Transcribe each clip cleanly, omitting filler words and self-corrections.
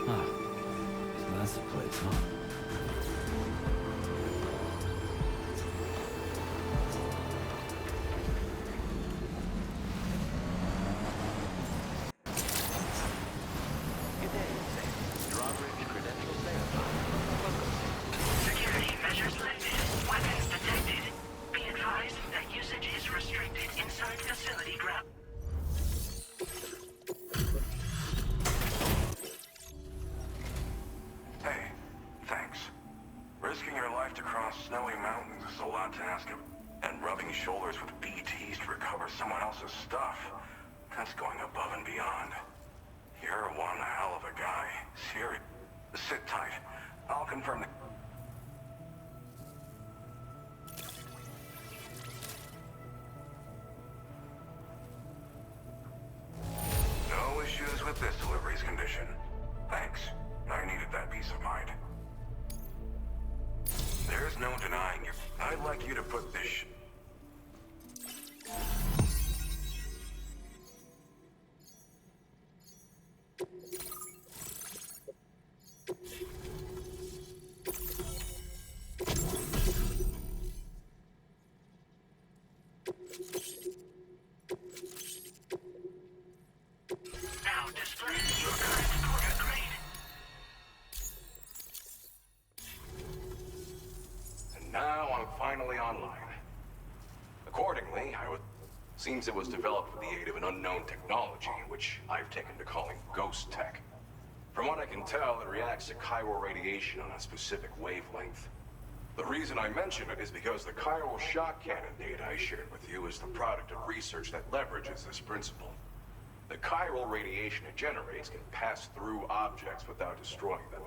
Huh. So that's the place, huh? Good day, Drawbridge Credential Verified. Welcome. Security measures lifted. Weapons detected. Be advised that usage is restricted inside facility ground. Hey, thanks. Risking your life to cross snowy mountains is a lot to ask of, and rubbing shoulders with BTs to recover someone else's stuff, that's going above and beyond. You're one hell of a guy. Serious. Sit tight. I'll confirm the... No issues with this delivery's condition. Thanks. I needed that peace of mind. There's no denying you. I'd like you to put this Now display your current quarter grade. And now I'm finally online. Accordingly, seems it was developed with the aid of an unknown technology, which I've taken to calling ghost tech. From what I can tell, it reacts to chiral radiation on a specific wavelength. The reason I mention it is because the chiral shock cannon data I shared with you is the product of research that leverages this principle. The chiral radiation it generates can pass through objects without destroying them.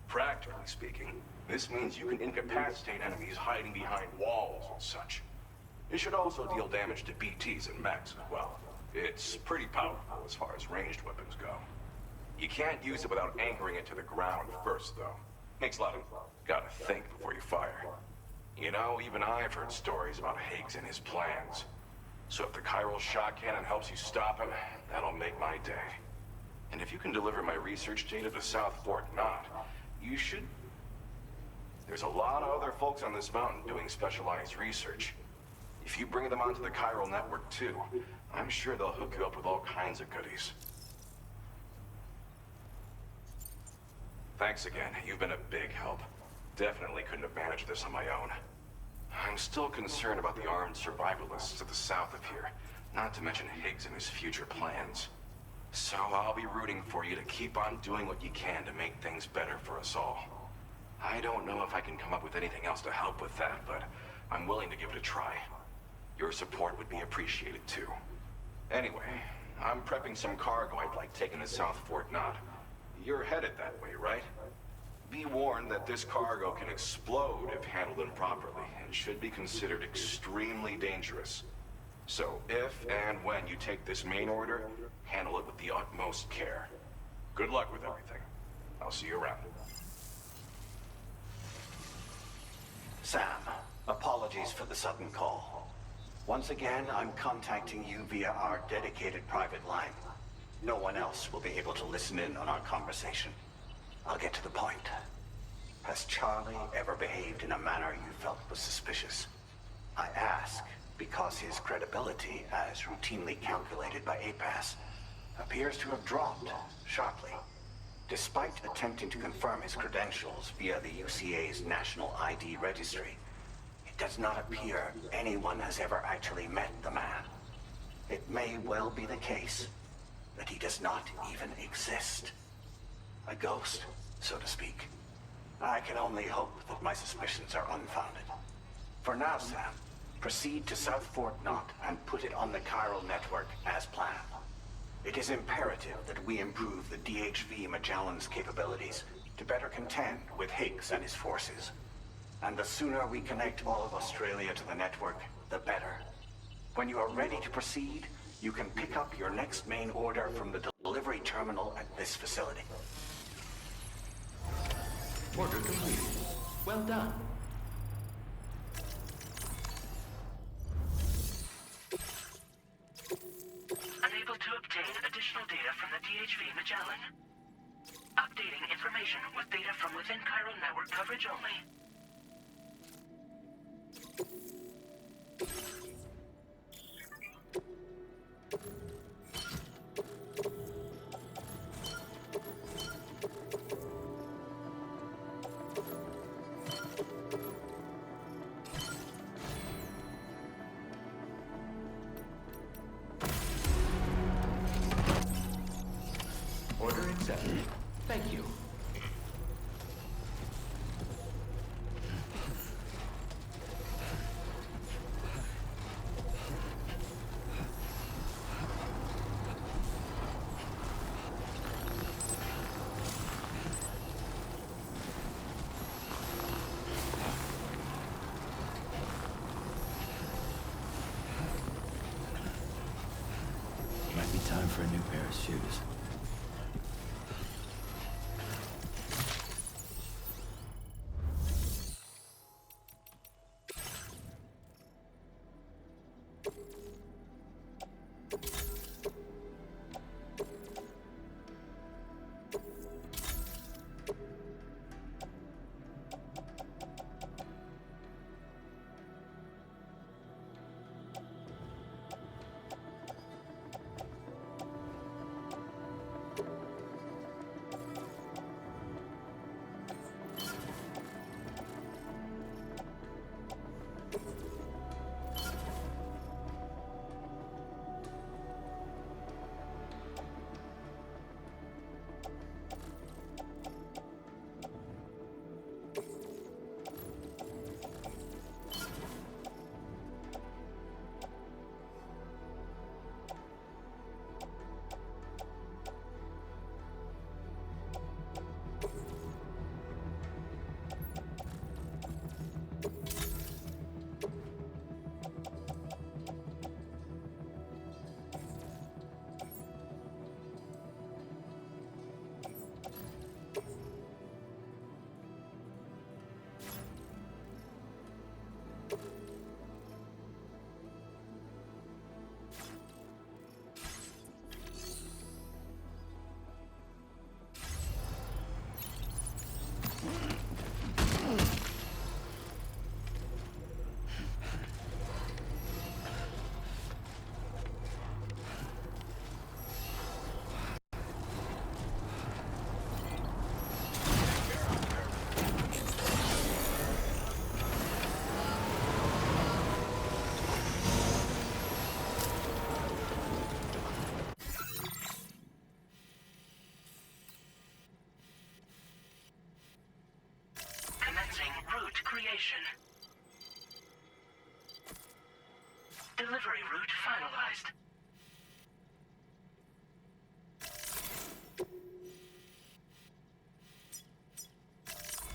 Practically speaking, this means you can incapacitate enemies hiding behind walls and such. It should also deal damage to BTs and mechs as well. It's pretty powerful as far as ranged weapons go. You can't use it without anchoring it to the ground first, though. Makes a lot of gotta think before you fire. You know, even I've heard stories about Higgs and his plans. So if the chiral shock cannon helps you stop him, that'll make my day. And if you can deliver my research data to South Fort Knott, you should... There's a lot of other folks on this mountain doing specialized research. If you bring them onto the chiral network too, I'm sure they'll hook you up with all kinds of goodies. Thanks again. You've been a big help. Definitely couldn't have managed this on my own. I'm still concerned about the armed survivalists to the south of here, not to mention Higgs and his future plans. So I'll be rooting for you to keep on doing what you can to make things better for us all. I don't know if I can come up with anything else to help with that, but I'm willing to give it a try. Your support would be appreciated too. Anyway, I'm prepping some cargo I'd like taken to South Fort Knott. You're headed that way, right? Be warned that this cargo can explode if handled improperly, and should be considered extremely dangerous. So if and when you take this main order, handle it with the utmost care. Good luck with everything. I'll see you around. Sam, apologies for the sudden call. Once again, I'm contacting you via our dedicated private line. No one else will be able to listen in on our conversation. I'll get to the point. Has Charlie ever behaved in a manner you felt was suspicious? I ask because his credibility, as routinely calculated by APAS, appears to have dropped sharply. Despite attempting to confirm his credentials via the UCA's National ID Registry, it does not appear anyone has ever actually met the man. It may well be the case that he does not even exist. A ghost, so to speak. I can only hope that my suspicions are unfounded. For now, Sam, proceed to South Fort Knott and put it on the chiral network as planned. It is imperative that we improve the DHV Magellan's capabilities to better contend with Higgs and his forces. And the sooner we connect all of Australia to the network, the better. When you are ready to proceed, you can pick up your next main order from the delivery terminal at this facility. Order completed. Well done. Unable to obtain additional data from the DHV Magellan. updating information with data from within Cairo network coverage only. Order accepted. Thank you. Might be time for a new pair of shoes. Route creation. Delivery route finalized.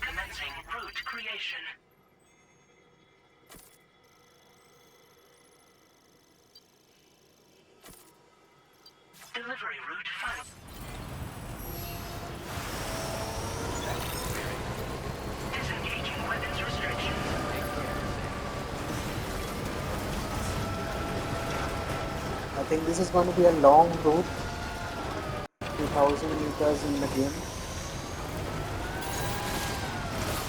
Commencing route creation. Delivery route final. Disengaging weapons restrictions. I think this is going to be a long route, 2000 meters in the game.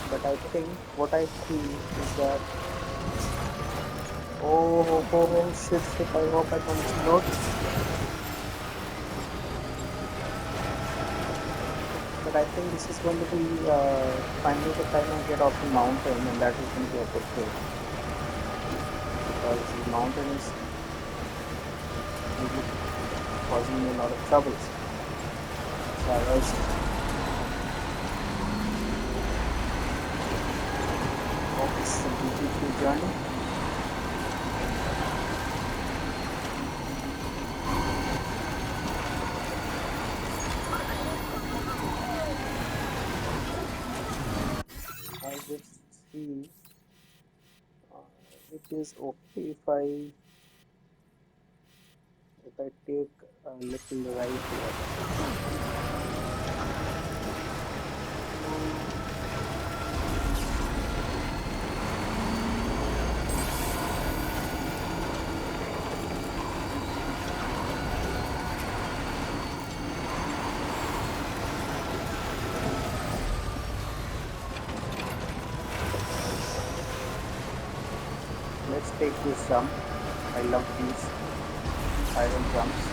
But I think what I feel is that oh shit, I hope I can explode. But I think this is going to be finally the time I get off the mountain, and that is going to be a good thing. Because the mountain is really causing me a lot of troubles. So I was hope this is a beautiful journey. I would see it is okay if I take a little right here. take this jump. I love these iron jumps.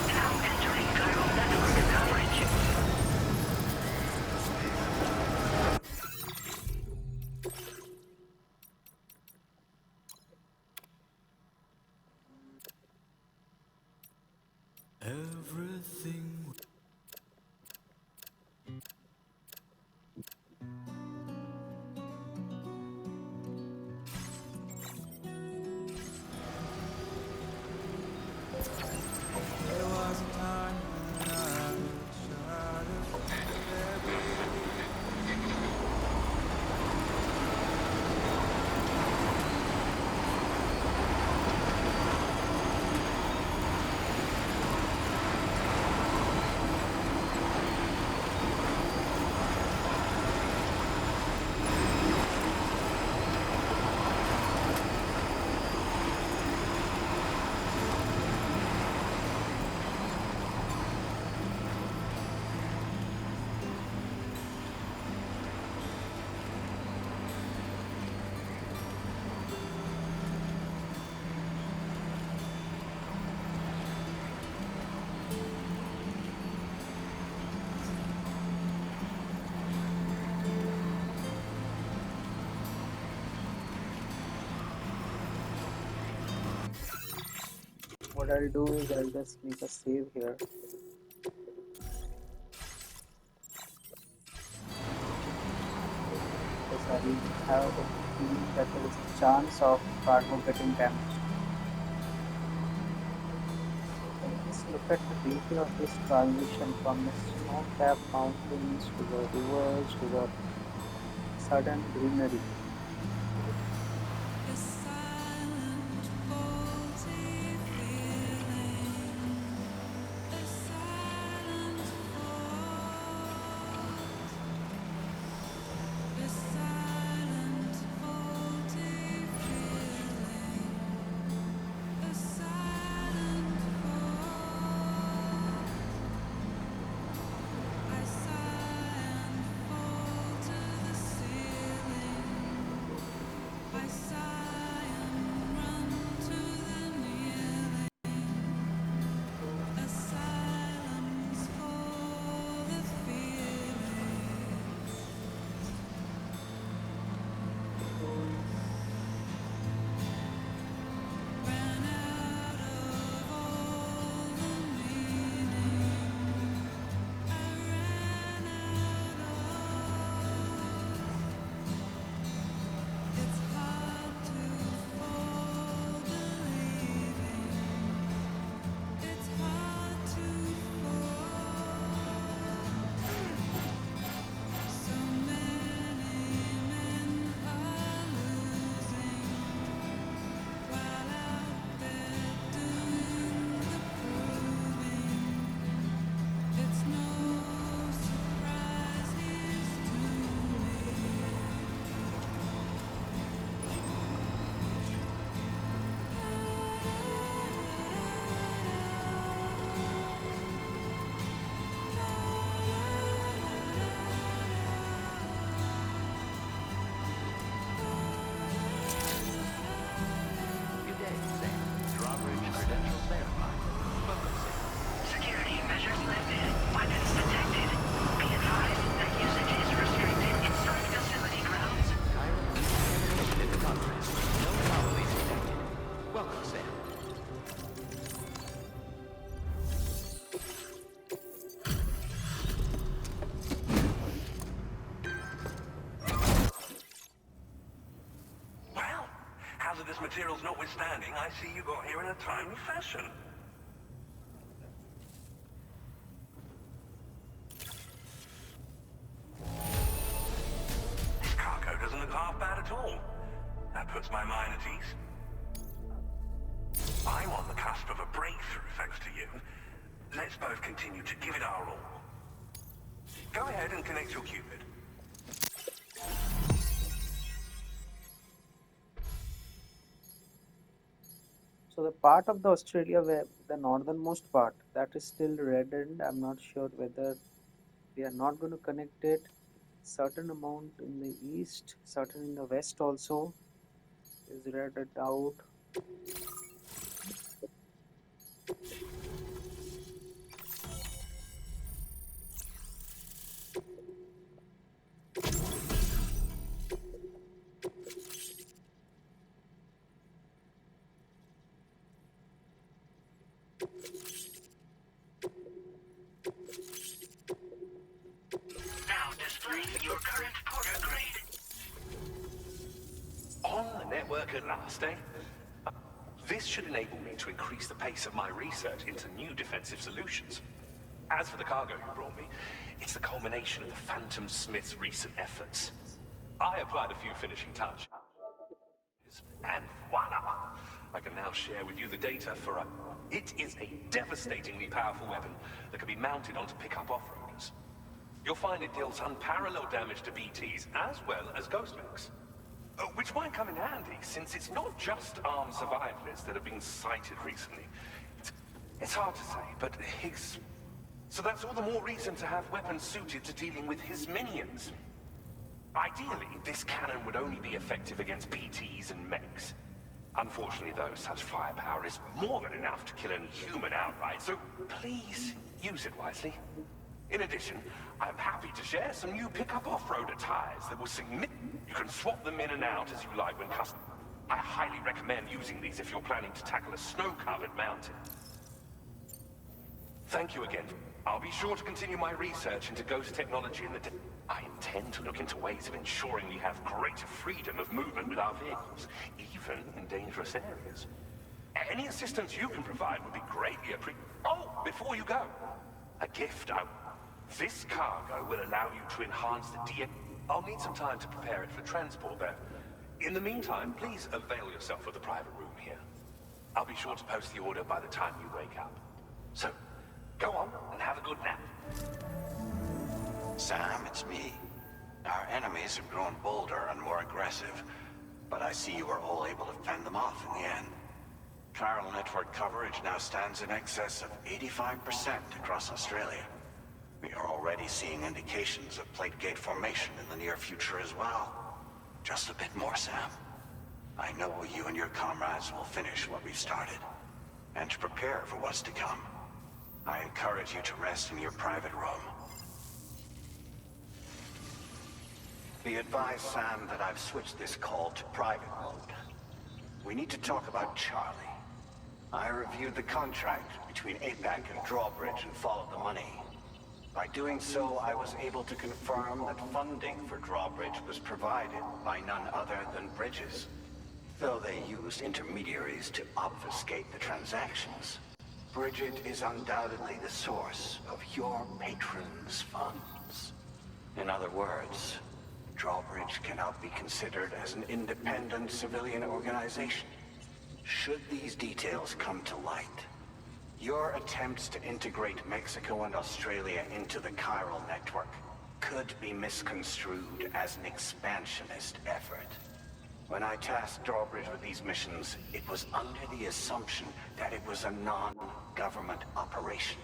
Now entering Chiral network coverage. Everything. There was a time when I would try to What I'll do is I'll just make a save here. Because I have a feeling that there is a chance of cargo getting damaged. Let's look at the beauty of this transition from the snow-capped mountains to the rivers to the sudden greenery. Good day, Sam. Drawbridge credentials verified. Welcome, Sam. Security measures lifted. Weapons detected. Be advised that usage is restricted inside facility grounds. Chiral decontamination in progress. No anomalies detected. Welcome, Sam. Well, hazardous materials notwithstanding, I see you got here in a timely fashion. This cargo breakthrough thanks to you. Let's both continue to give it our all. Go ahead and connect your Cupid. So the part of the Australia where the northernmost part that is still reddened, I'm not sure whether we are not going to connect it. Certain amount in the east, certain in the west also is redded out. Now displaying your current porter grade. On the network at last, eh? This should enable me to increase the pace of my research into new defensive solutions. As for the cargo you brought me, it's the culmination of the Phantom Smith's recent efforts. I applied a few finishing touches, and voila! I can now share with you the data for a... It is a devastatingly powerful weapon that can be mounted onto pickup off-roaders. You'll find it deals unparalleled damage to BTs as well as ghost mechs. Which might come in handy, since it's not just armed survivalists that have been sighted recently. It's hard to say, but Higgs... So that's all the more reason to have weapons suited to dealing with his minions. Ideally, this cannon would only be effective against BTs and mechs. Unfortunately, though, such firepower is more than enough to kill any human outright, so please use it wisely. In addition, I'm happy to share some new pickup off-roader tires that will You can swap them in and out as you like when custom. I highly recommend using these if you're planning to tackle a snow-covered mountain. Thank you again. I'll be sure to continue my research into ghost technology in the I intend to look into ways of ensuring we have greater freedom of movement with our vehicles, even in dangerous areas. Any assistance you can provide would be greatly appreciated. Oh, before you go, a gift. This cargo will allow you to enhance the DNA. I'll need some time to prepare it for transport, though. In the meantime, please avail yourself of the private room here. I'll be sure to post the order by the time you wake up. So, go on and have a good nap. Sam, it's me. Our enemies have grown bolder and more aggressive, but I see you were all able to fend them off in the end. Chiral network coverage now stands in excess of 85% across Australia. We are already seeing indications of plate gate formation in the near future as well. Just a bit more, Sam. I know you and your comrades will finish what we've started, and to prepare for what's to come. I encourage you to rest in your private room. Be advised, Sam, that I've switched this call to private mode. We need to talk about Charlie. I reviewed the contract between APAC and Drawbridge and followed the money. By doing so, I was able to confirm that funding for Drawbridge was provided by none other than Bridges, though they used intermediaries to obfuscate the transactions. Bridget is undoubtedly the source of your patrons' funds. In other words, Drawbridge cannot be considered as an independent civilian organization. Should these details come to light, your attempts to integrate Mexico and Australia into the chiral network could be misconstrued as an expansionist effort. When I tasked Drawbridge with these missions, it was under the assumption that it was a non-government operation.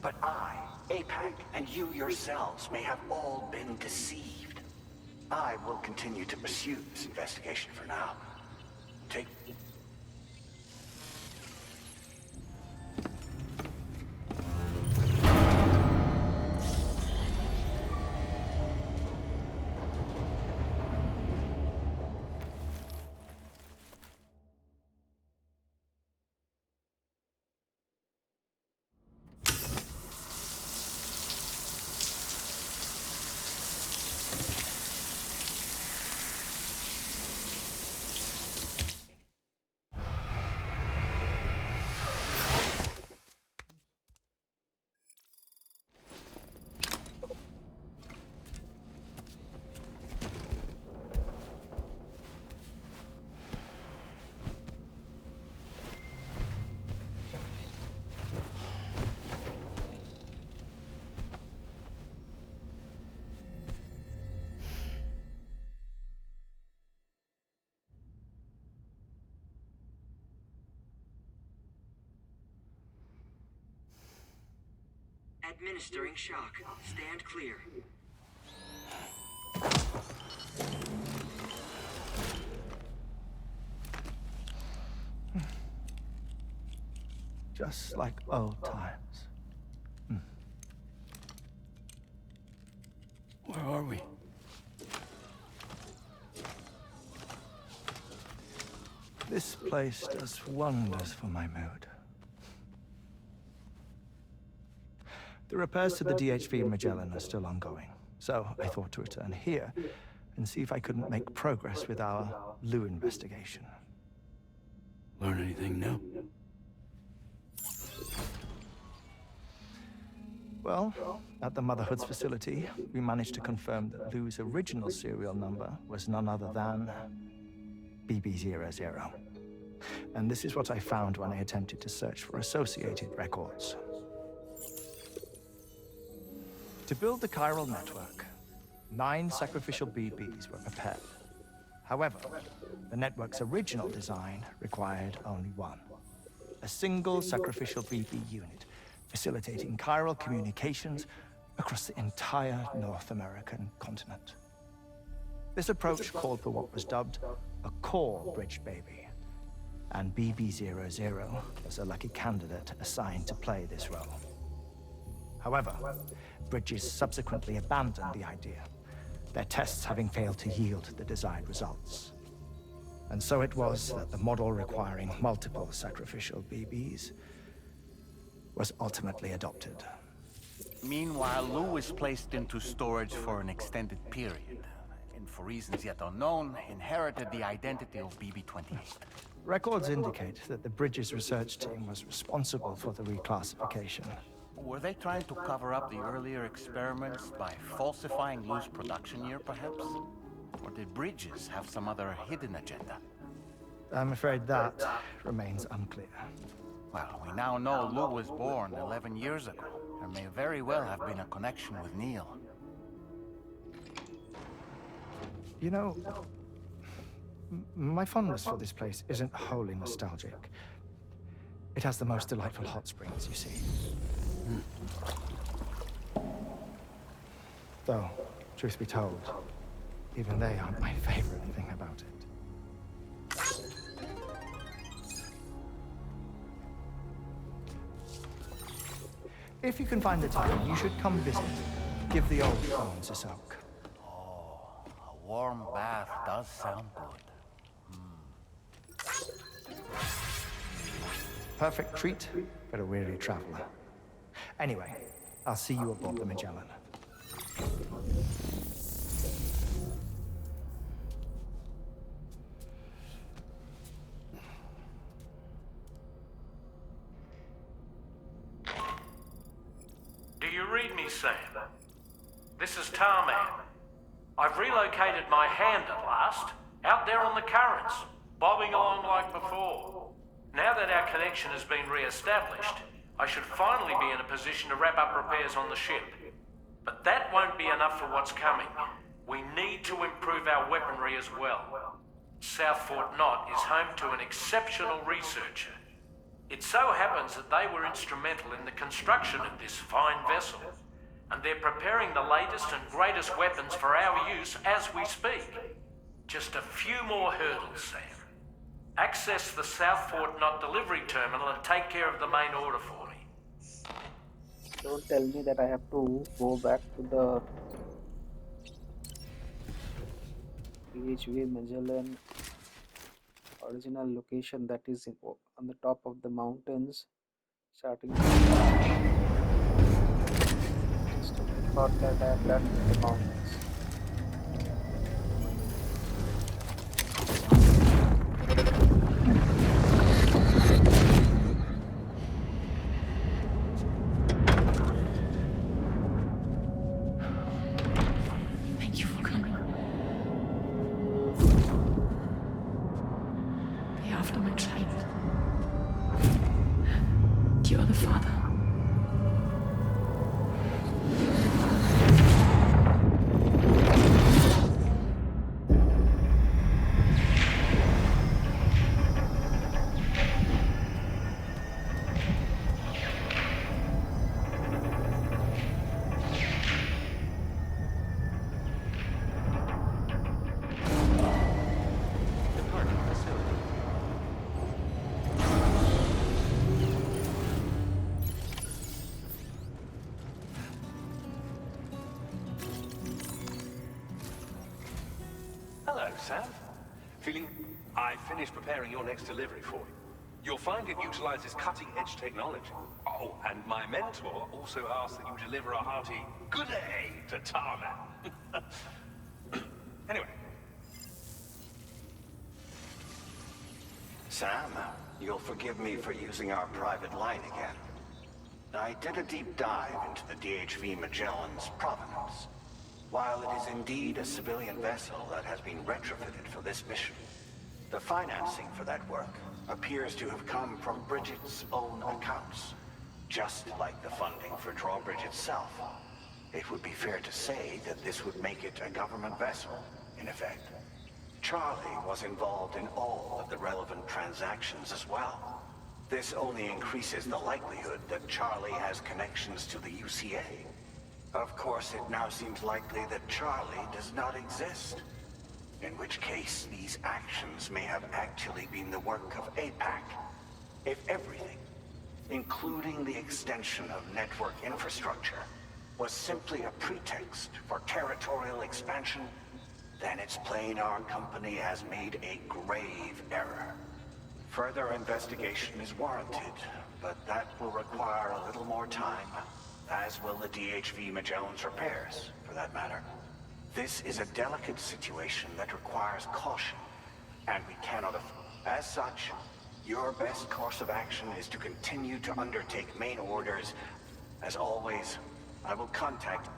But I, APAC, and you yourselves may have all been deceived. I will continue to pursue this investigation for now. Take... Administering shock. Stand clear. Just like old times. Where are we? This place does wonders for my mood. The repairs to the DHV Magellan are still ongoing, so I thought to return here and see if I couldn't make progress with our Lou investigation. Learn anything new? Well, at the Motherhood's facility, we managed to confirm that Lou's original serial number was none other than BB00. And this is what I found when I attempted to search for associated records. To build the chiral network, 9 sacrificial BBs were prepared. However, the network's original design required only 1. A single sacrificial BB unit, facilitating chiral communications across the entire North American continent. This approach called for what was dubbed a core bridge baby, and BB00 was a lucky candidate assigned to play this role. However, Bridges subsequently abandoned the idea, their tests having failed to yield the desired results. And so it was that the model requiring multiple sacrificial BBs was ultimately adopted. Meanwhile, Lou was placed into storage for an extended period, and for reasons yet unknown, inherited the identity of BB-28. Records indicate that the Bridges research team was responsible for the reclassification. Were they trying to cover up the earlier experiments by falsifying Lou's production year, perhaps? Or did Bridges have some other hidden agenda? I'm afraid that remains unclear. Well, we now know Lou was born 11 years ago. There may very well have been a connection with Neil. You know, my fondness for this place isn't wholly nostalgic. It has the most delightful hot springs, you see. Though, truth be told, even they aren't my favorite thing about it. If you can find the time, you should come visit. Give the old bones a soak. Oh, a warm bath does sound good. Perfect treat for a weary traveler. Anyway, I'll see you aboard the Magellan. Do you read me, Sam? This is Tarman. I've relocated my hand at last, out there on the currents, bobbing along like before. Now that our connection has been re-established, I should finally be in a position to wrap up repairs on the ship. But that won't be enough for what's coming. We need to improve our weaponry as well. South Fort Knott is home to an exceptional researcher. It so happens that they were instrumental in the construction of this fine vessel, and they're preparing the latest and greatest weapons for our use as we speak. Just a few more hurdles, Sam. Access the South Fort Knott delivery terminal and take care of the main order for me. Don't tell me that I have to go back to the PHV Magellan original location that is on the top of the mountains, starting from just a thought that I have done with the mountains. Thank you for coming. Be after my child. You are the father. Sam? Feeling I finished preparing your next delivery for you. You'll find it utilizes cutting-edge technology. Oh, and my mentor also asked that you deliver a hearty good day to Tarman. Anyway. Sam, you'll forgive me for using our private line again. I did a deep dive into the DHV Magellan's provenance. While it is indeed a civilian vessel that has been retrofitted for this mission, the financing for that work appears to have come from Bridget's own accounts, just like the funding for Drawbridge itself. It would be fair to say that this would make it a government vessel, in effect. Charlie was involved in all of the relevant transactions as well. This only increases the likelihood that Charlie has connections to the UCA. Of course, it now seems likely that Charlie does not exist. In which case, these actions may have actually been the work of APAC. If everything, including the extension of network infrastructure, was simply a pretext for territorial expansion, then it's plain our company has made a grave error. Further investigation is warranted, but that will require a little more time, as will the DHV Magellan's repairs, for that matter. This is a delicate situation that requires caution, and we cannot afford. As such, your best course of action is to continue to undertake main orders. As always, I will contact...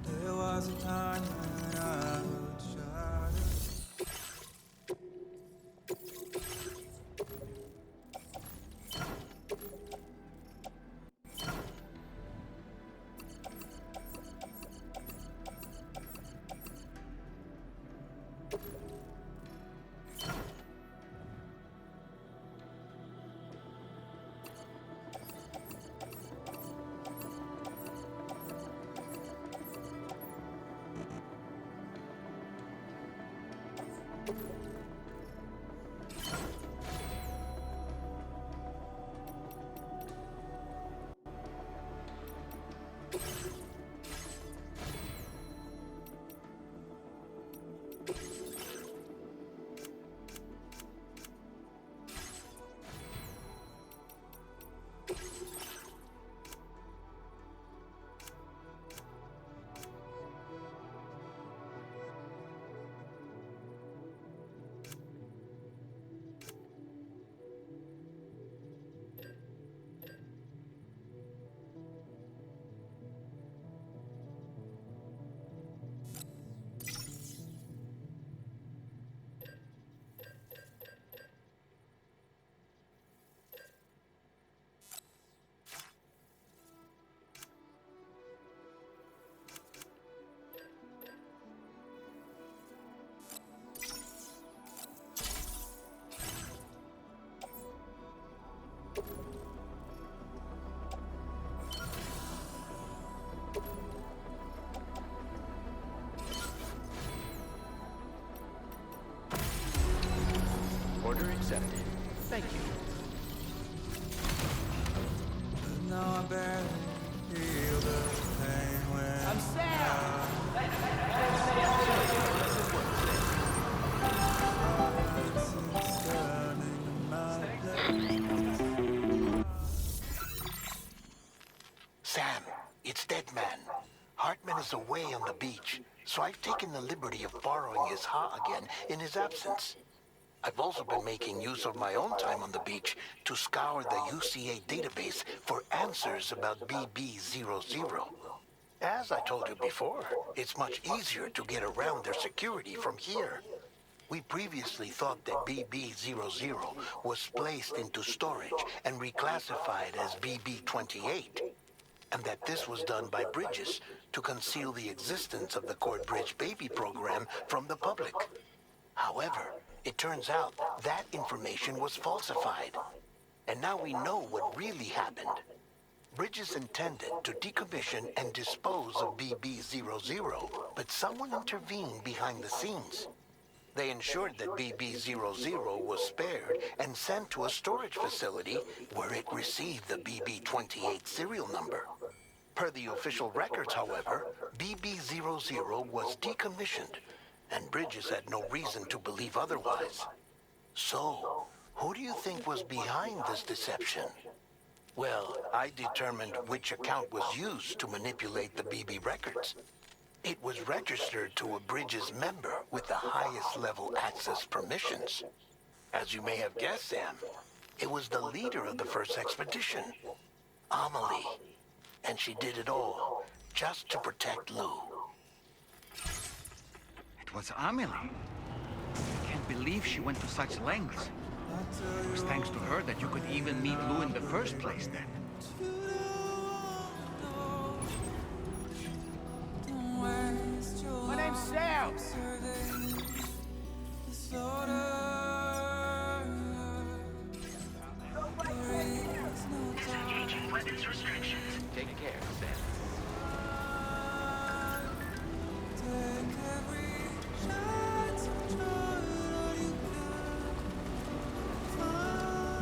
There was a time when I would shine. Order accepted. Thank you. But now I barely feel the pain when I'm Sam! it's turning to my place. Sam, it's Deadman. Hartman was away on the beach, so I've taken the liberty of borrowing his Ha again in his absence. I've also been making use of my own time on the beach to scour the UCA database for answers about BB00. As I told you before, it's much easier to get around their security from here. We previously thought that BB00 was placed into storage and reclassified as BB28, and that this was done by Bridges to conceal the existence of the Cord Bridge baby program from the public. However, it turns out that information was falsified, and now we know what really happened. Bridges intended to decommission and dispose of BB00, but someone intervened behind the scenes. They ensured that BB00 was spared and sent to a storage facility where it received the BB28 serial number. Per the official records, however, BB00 was decommissioned, and Bridges had no reason to believe otherwise. So, who do you think was behind this deception? Well, I determined which account was used to manipulate the BB records. It was registered to a Bridges member with the highest level access permissions. As you may have guessed, Sam, it was the leader of the first expedition, Amelie. And she did it all just to protect Lou. It was Amelie. I can't believe she went to such lengths. It was thanks to her that you could even meet Lou in the first place then. My name's Sam. Disengaging weapons restrictions. Take care, Sam.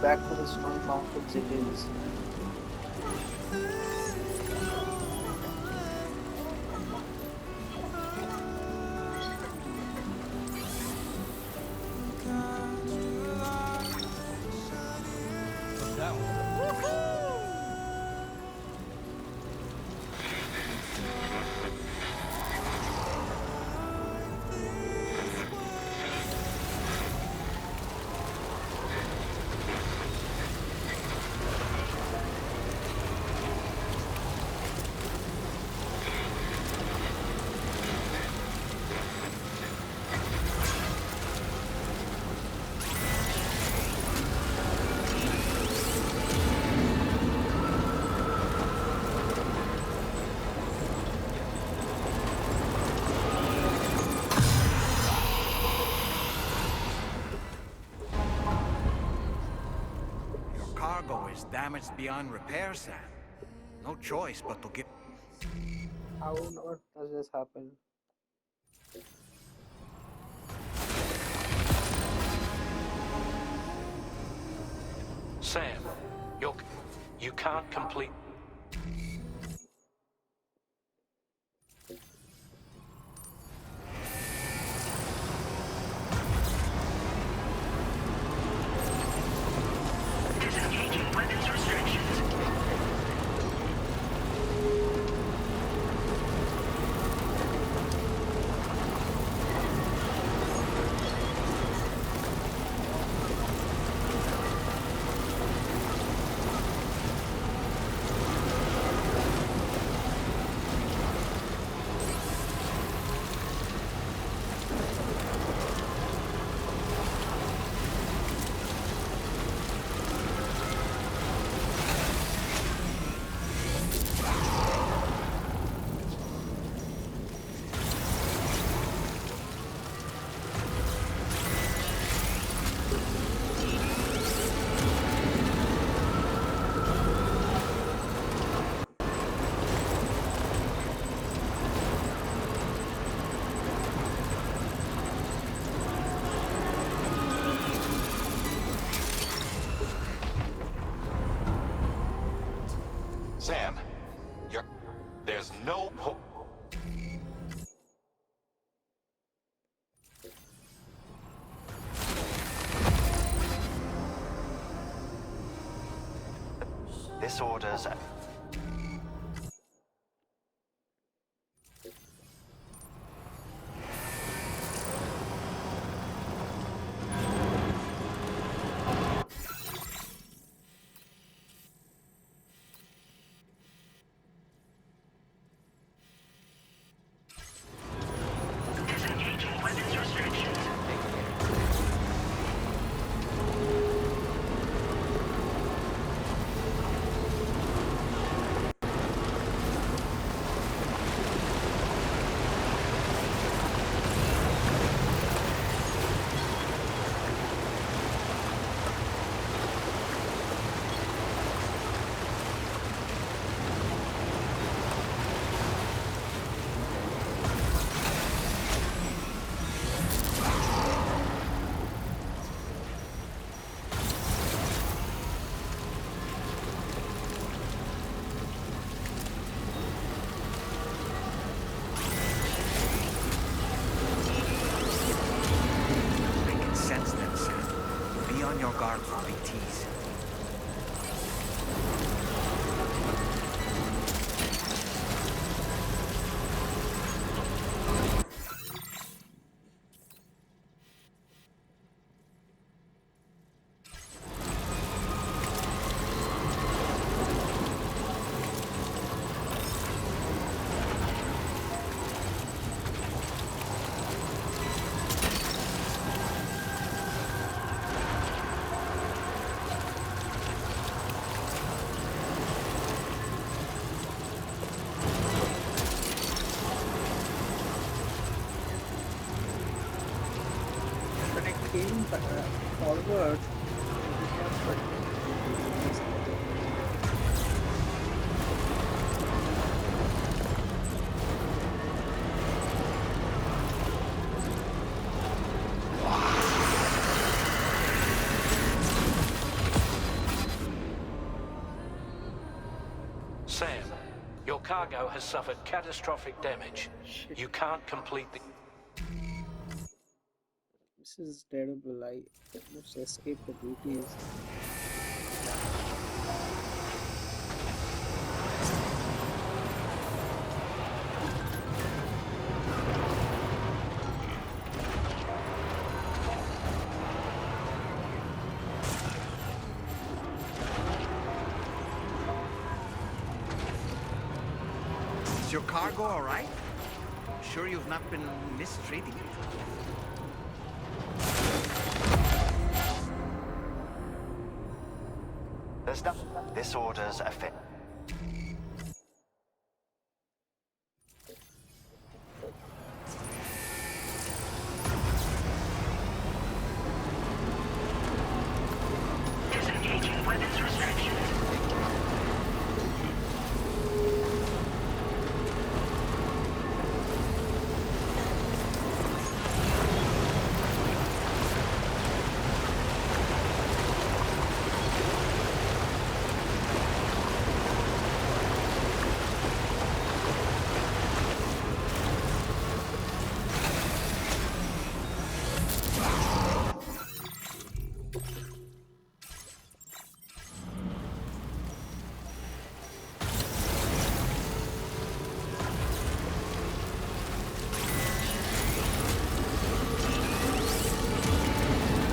Back to the Stone Mountain cities. Damaged beyond repair, Sam. No choice but to give... How on earth does this happen? Sam, you can't complete... Disengaging weapons restrictions. Sam, there's no hope. This orders... forward, it is not continuing. Sam, your cargo has suffered catastrophic damage. You can't complete the... This is terrible. I must escape the duties. Is your cargo all right? Sure you've not been mistreating it? There's nothing. This order's a fit. Disengaging weapons restrictions.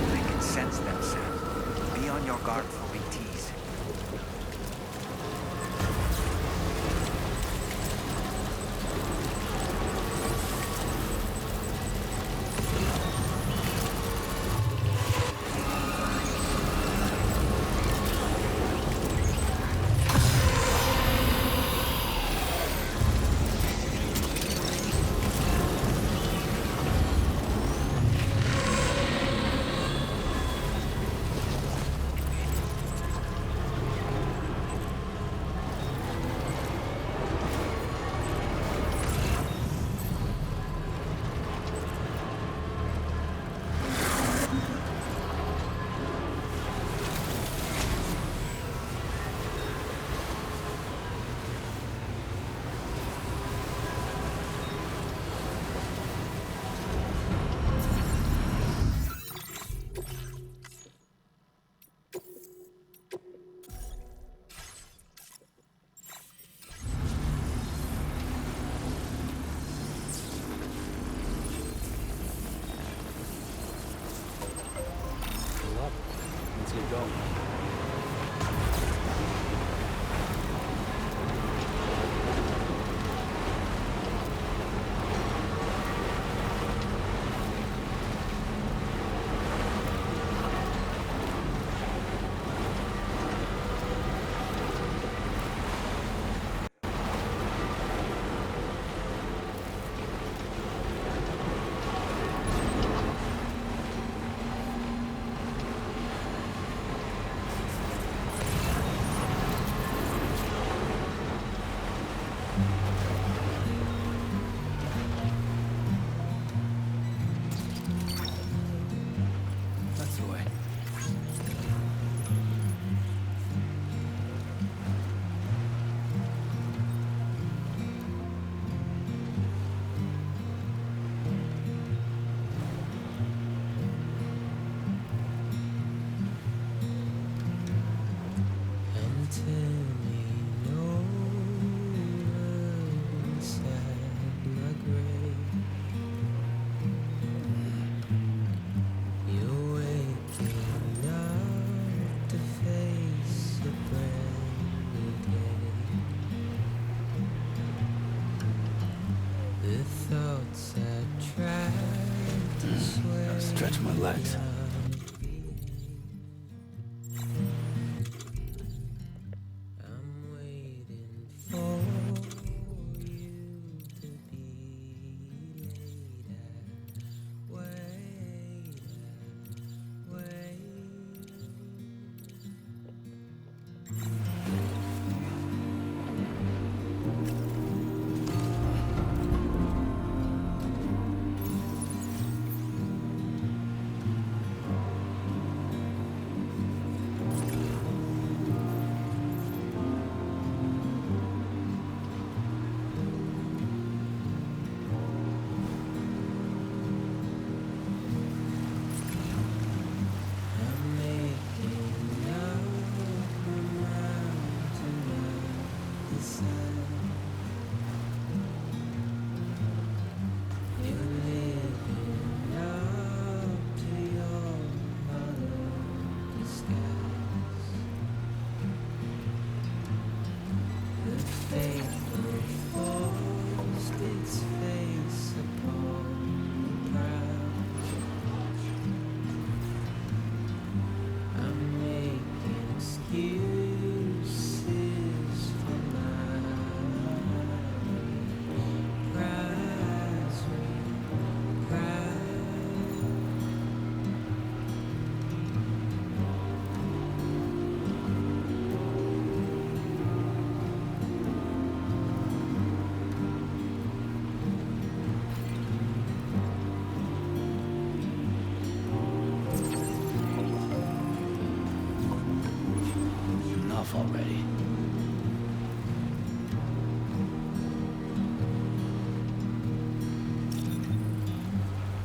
I can sense them, Sam. Be on your guard for BTs. That's the way. Gotta stretch my legs. Already.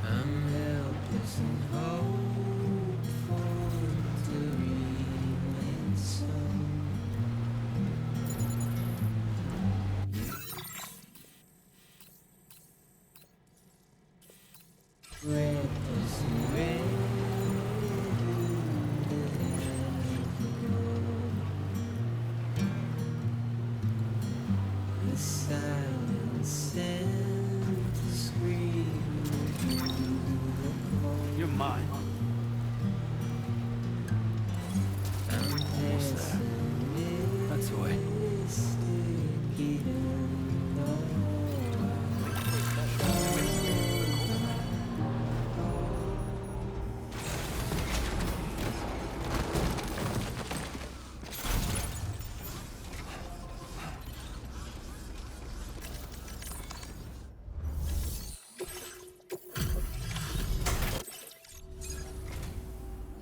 I'm helpless and hopeful to remain so. Reckless and ready the silence sent to scream. You're mine. Almost there. That's the way.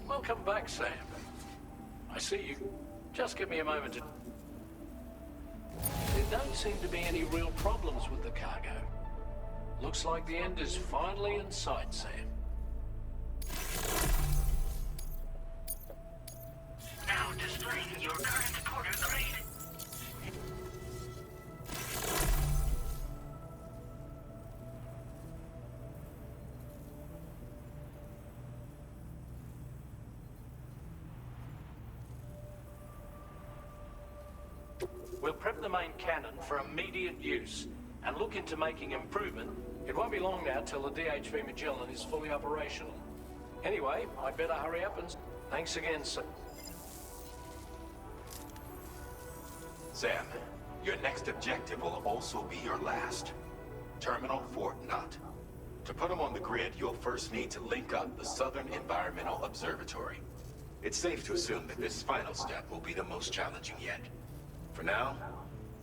Welcome back, Sam. I see you. Just give me a moment to... There don't seem to be any real problems with the cargo. Looks like the end is finally in sight, Sam. Now displaying your current quarter grade. We'll prep the main cannon for immediate use and look into making improvement. It won't be long now till the DHV Magellan is fully operational. Anyway, I'd better hurry up and... Thanks again, sir. Sam, your next objective will also be your last. Terminal Fort Knott. To put them on the grid, you'll first need to link up the Southern Environmental Observatory. It's safe to assume that this final step will be the most challenging yet. For now,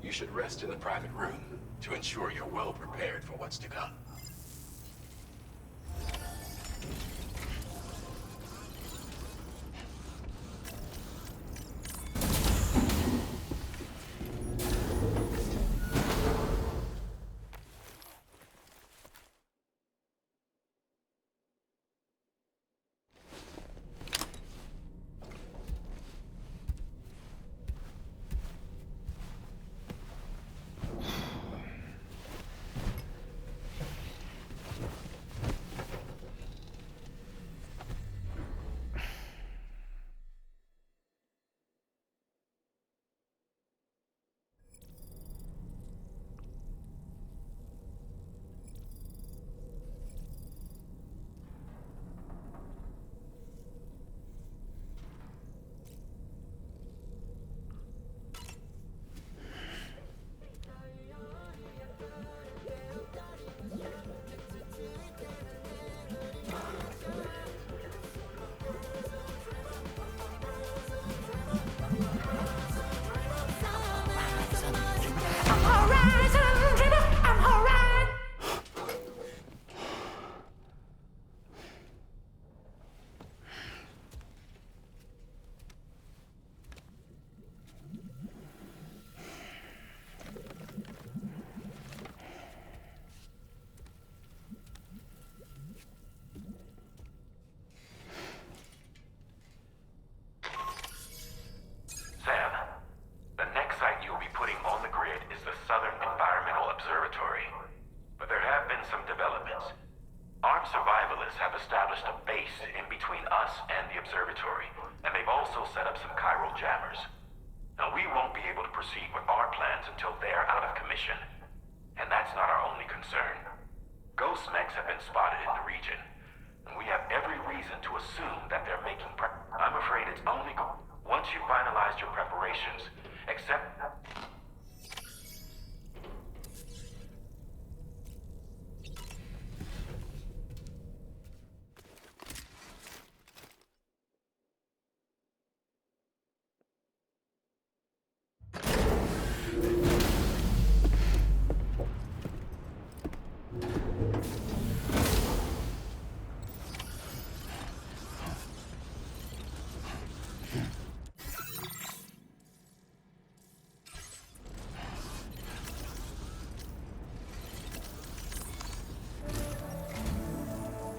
you should rest in the private room to ensure you're well prepared for what's to come. proceed with our plans until they're out of commission. And that's not our only concern. Ghost mechs have been spotted in the region, and we have every reason to assume that they're making I'm afraid it's only once you've finalized your preparations, except...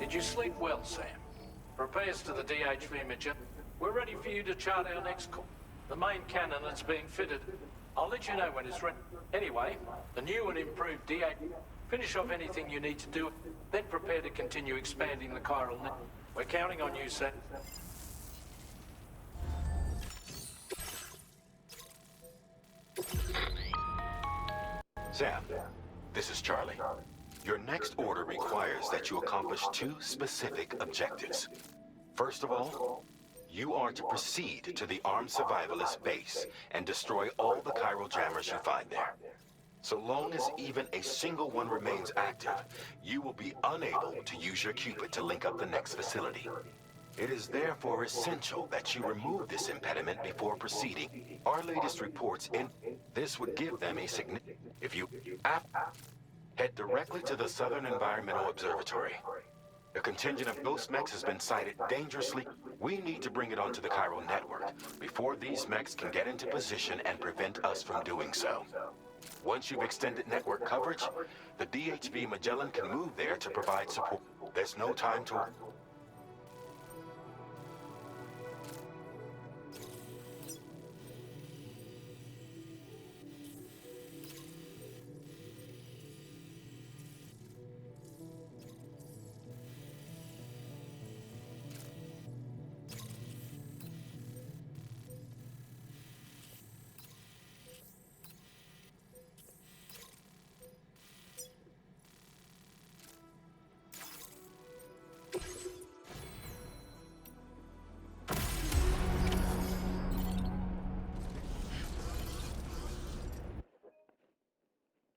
Did you sleep well, Sam? Repairs to the DHV Magellan. We're ready for you to chart our next course. The main cannon that's being fitted. I'll let you know when it's ready. Anyway, the new and improved DH. Finish off anything you need to do, then prepare to continue expanding the chiral net. We're counting on you, Sam. Sam, this is Charlie. Your next order requires that you accomplish two specific objectives. First of all, you are to proceed to the armed survivalist base and destroy all the chiral jammers you find there. So long as even a single one remains active, you will be unable to use your Cupid to link up the next facility. It is therefore essential that you remove this impediment before proceeding. Our latest reports this would give them a significant... If you head directly to the Southern Environmental Observatory. A contingent of ghost mechs has been sighted dangerously. We need to bring it onto the chiral network before these mechs can get into position and prevent us from doing so. Once you've extended network coverage, the DHV Magellan can move there to provide support. There's no time to...